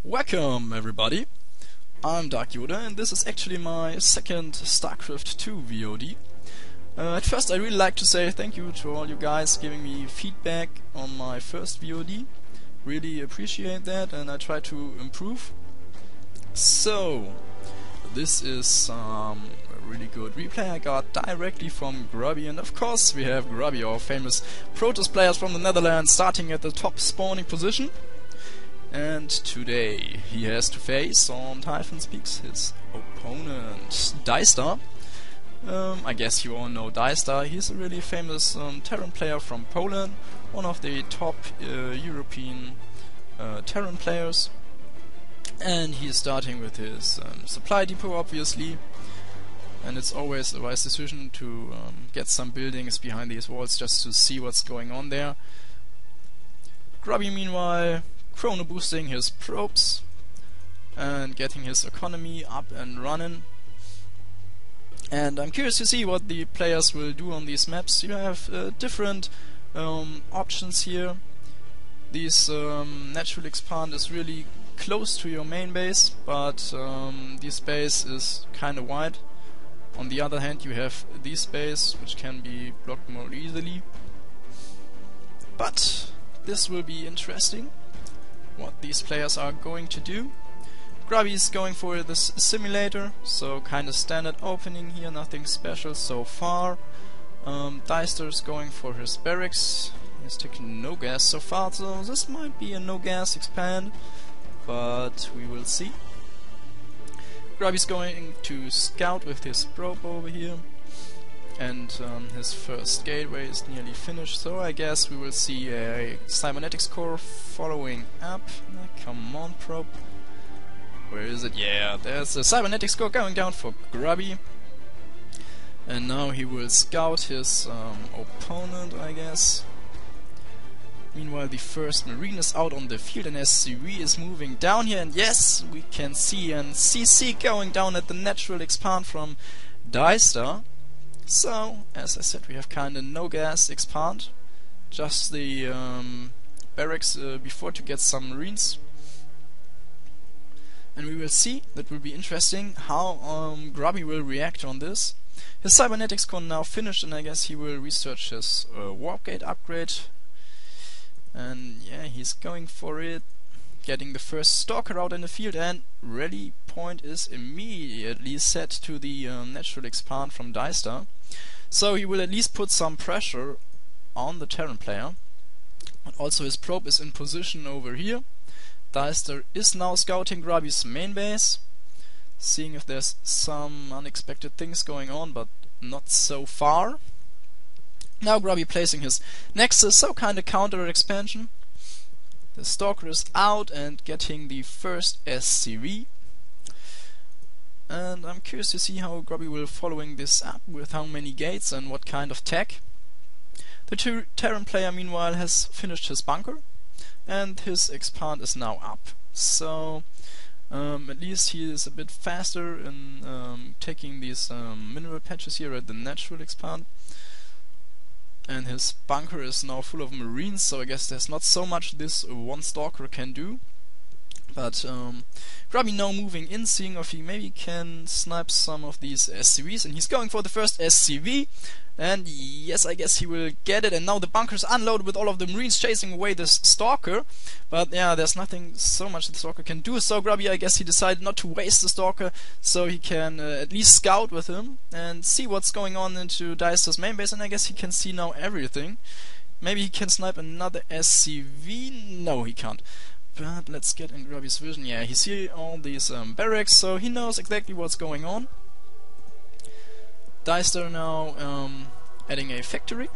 Welcome everybody, I'm Darkyoda and this is actually my second StarCraft 2 VOD. At first I really like to say thank you to all you guys giving me feedback on my first VOD. Really appreciate that and I try to improve. So, this is a really good replay I got directly from Grubby, and of course we have Grubby, our famous Protoss players from the Netherlands, starting at the top spawning position. And today he has to face, on Typhon Speaks, his opponent Dystar. I guess you all know Dystar. He's a really famous Terran player from Poland, one of the top European Terran players. And he's starting with his supply depot, obviously. And it's always a wise decision to get some buildings behind these walls just to see what's going on there. Grubby, meanwhile, chrono boosting his probes and getting his economy up and running. And I'm curious to see what the players will do on these maps. You have different options here. This natural expand is really close to your main base, but this base is kind of wide. On the other hand, you have this base, which can be blocked more easily. But this will be interesting, what these players are going to do. Grubby is going for this simulator, so kind of standard opening here, nothing special so far. Dystar is going for his barracks. He's taking no gas so far, so this might be a no gas expand, but we will see. Grubby's going to scout with his probe over here, and his first gateway is nearly finished, so I guess we will see a cybernetics core following up. Come on, probe. Where is it? Yeah, there's a cybernetics core going down for Grubby. And now he will scout his opponent, I guess. Meanwhile, the first Marine is out on the field and SCV is moving down here, and yes, we can see an CC going down at the natural expand from Dystar. So, as I said, we have kinda no gas expand, just the barracks before to get some Marines. And we will see, that will be interesting, how Grubby will react on this. His cybernetics core now finished, and I guess he will research his warp gate upgrade. And yeah, he's going for it, getting the first stalker out in the field, and rally point is immediately set to the natural expand from Dystar. So he will at least put some pressure on the Terran player. And also his probe is in position over here. Dystar is now scouting Grubby's main base, seeing if there's some unexpected things going on, but not so far. Now Grubby placing his nexus, so kinda counter expansion. The stalker is out and getting the first SCV. And I'm curious to see how Grubby will following this up, with how many gates and what kind of tech. The Terran player meanwhile has finished his bunker, and his expand is now up. So at least he is a bit faster in taking these mineral patches here at the natural expand. And his bunker is now full of Marines, so I guess there's not so much this one stalker can do. But Grubby now moving in, seeing if he maybe can snipe some of these SCVs, and he's going for the first SCV. And yes, I guess he will get it, and now the bunker's unloaded with all of the Marines chasing away this stalker. But yeah, there's nothing so much the stalker can do, so Grubby, I guess he decided not to waste the stalker, so he can at least scout with him and see what's going on into Dystar's main base, and I guess he can see now everything. Maybe he can snipe another SCV? No, he can't. But let's get in Grubby's vision. Yeah, he sees all these barracks, so he knows exactly what's going on. Dystar now adding a factory,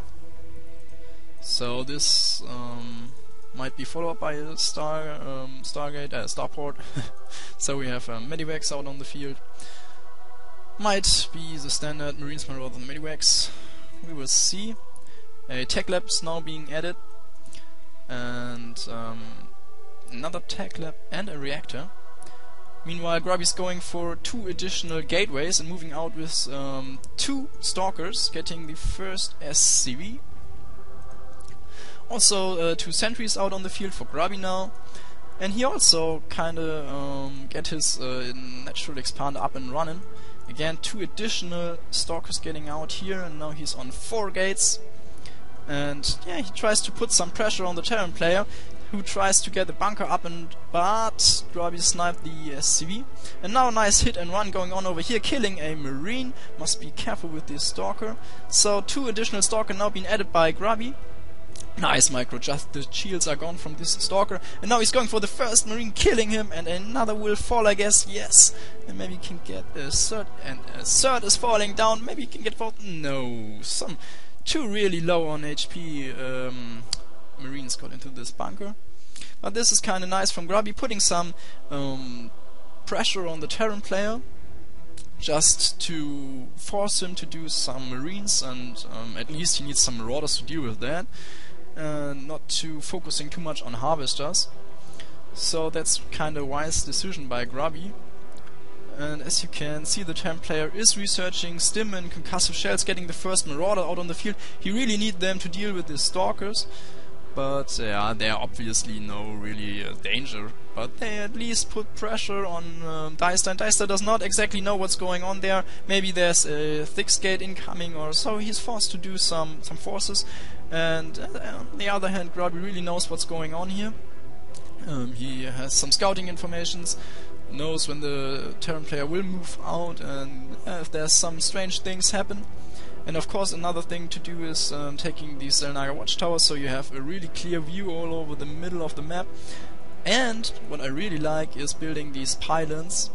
so this might be followed up by a starport. So we have medivacs out on the field. Might be the standard Marines rather than medivacs. We will see. A tech lab is now being added, and another tech lab and a reactor. Meanwhile, Grubby's going for 2 additional gateways and moving out with 2 stalkers, getting the first SCV. Also 2 sentries out on the field for Grubby now. And he also kinda get his natural expander up and running. Again, 2 additional stalkers getting out here, and now he's on 4 gates. And yeah, he tries to put some pressure on the Terran player, who tries to get the bunker up, but Grubby sniped the SCV. And now a nice hit and run going on over here, killing a Marine. Must be careful with this stalker. So 2 additional stalker now being added by Grubby. Nice micro, just the shields are gone from this stalker, and now he's going for the first Marine, killing him, and another will fall, I guess. Yes, and maybe he can get a third, and a third is falling down. Maybe he can get fourth. No, some 2 really low on HP Marines got into this bunker. But this is kind of nice from Grubby, putting some pressure on the Terran player, just to force him to do some Marines, and at least he needs some Marauders to deal with that. Not too focusing too much on Harvesters. So that's kind of a wise decision by Grubby. And as you can see, the Terran player is researching stim and concussive shells, getting the first Marauder out on the field. He really needs them to deal with the stalkers. But yeah, they are obviously no really danger. But they at least put pressure on Deister, and Deister does not exactly know what's going on there. Maybe there's a thick skate incoming or so. He's forced to do some forces. And on the other hand, Grubby really knows what's going on here. He has some scouting informations, knows when the Terran player will move out, and if there's some strange things happen. And of course another thing to do is taking these Zelnaga watchtowers, so you have a really clear view all over the middle of the map. And what I really like is building these pylons.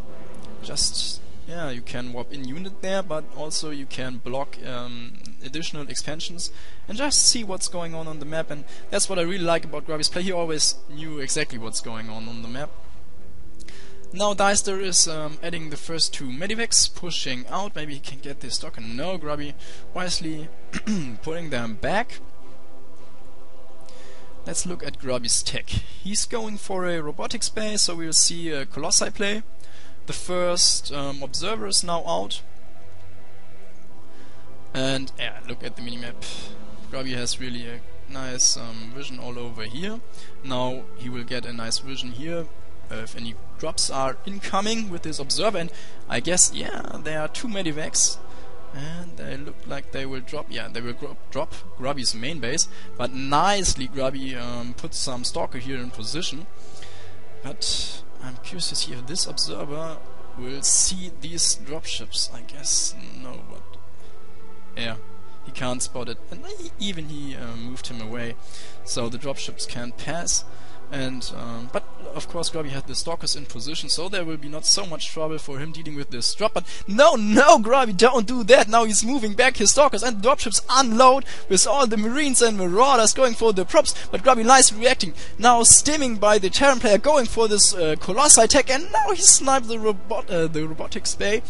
Just, yeah, you can warp in unit there, but also you can block additional expansions and just see what's going on the map. And that's what I really like about Grubby's play. He always knew exactly what's going on the map. Now Deister is adding the first 2 medivacs, pushing out. Maybe he can get this stock, and no, Grubby wisely putting them back. Let's look at Grubby's tech. He's going for a robotics base, so we'll see a Colossi play. The first observer is now out. And yeah, look at the minimap. Grubby has really a nice vision all over here. Now he will get a nice vision here if any drops are incoming with this observer, and I guess, yeah, there are 2 medivacs, and they look like they will drop. Yeah, they will drop Grubby's main base, but nicely Grubby put some stalker here in position. But I'm curious to see if this observer will see these dropships. I guess no, but yeah, he can't spot it, and even he moved him away, so the dropships can't pass. And but of course Grubby had the stalkers in position, so there will be not so much trouble for him dealing with this drop. But no, Grubby, don't do that. Now he's moving back his stalkers, and the dropships unload with all the Marines and Marauders going for the props. But Grubby nicely reacting, now stimming by the Terran player, going for this Colossi tech, and now he sniped the robotics bay.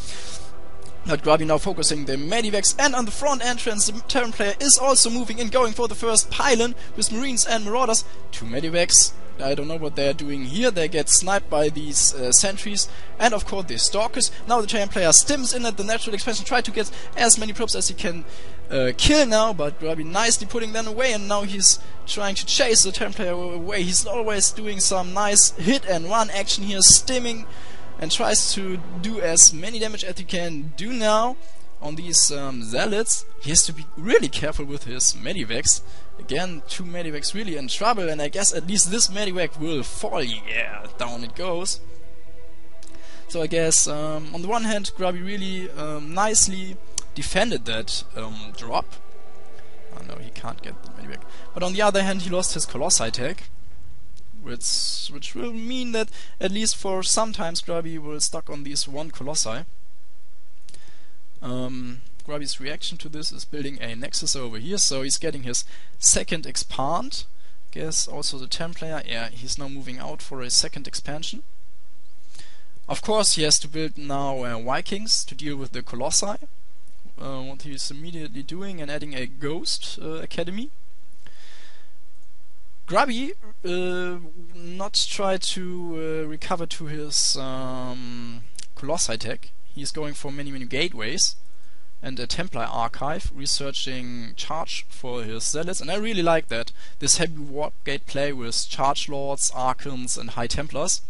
But Grubby now focusing the medivacs, and on the front entrance the Terran player is also moving in, going for the first pylon with Marines and Marauders. 2 medivacs. I don't know what they are doing here. They get sniped by these sentries, and of course the stalkers. Now the Terran player stims in at the natural expansion, try to get as many probes as he can kill now, but Grubby nicely putting them away, and now he's trying to chase the Terran player away. He's always doing some nice hit and run action here, stimming, and tries to do as many damage as he can do now on these zealots. He has to be really careful with his medivacs. Again, 2 medivacs really in trouble, and I guess at least this medivac will fall. Yeah, down it goes. So I guess on the one hand Grubby really nicely defended that drop. Oh no, he can't get the medivac. But on the other hand he lost his Colossi tech, which will mean that at least for some times Grubby will stuck on these 1 Colossi. Grubby's reaction to this is building a Nexus over here, so he's getting his second expand. Guess also the Terran player, yeah, he's now moving out for a second expansion. Of course he has to build now Vikings to deal with the Colossi. What he's immediately doing, and adding a Ghost Academy. Grubby not try to recover to his Colossi tech. He's going for many gateways, and a Templar archive, researching charge for his zealots, and I really like that. This heavy wargate play with charge lords, archons, and high Templars.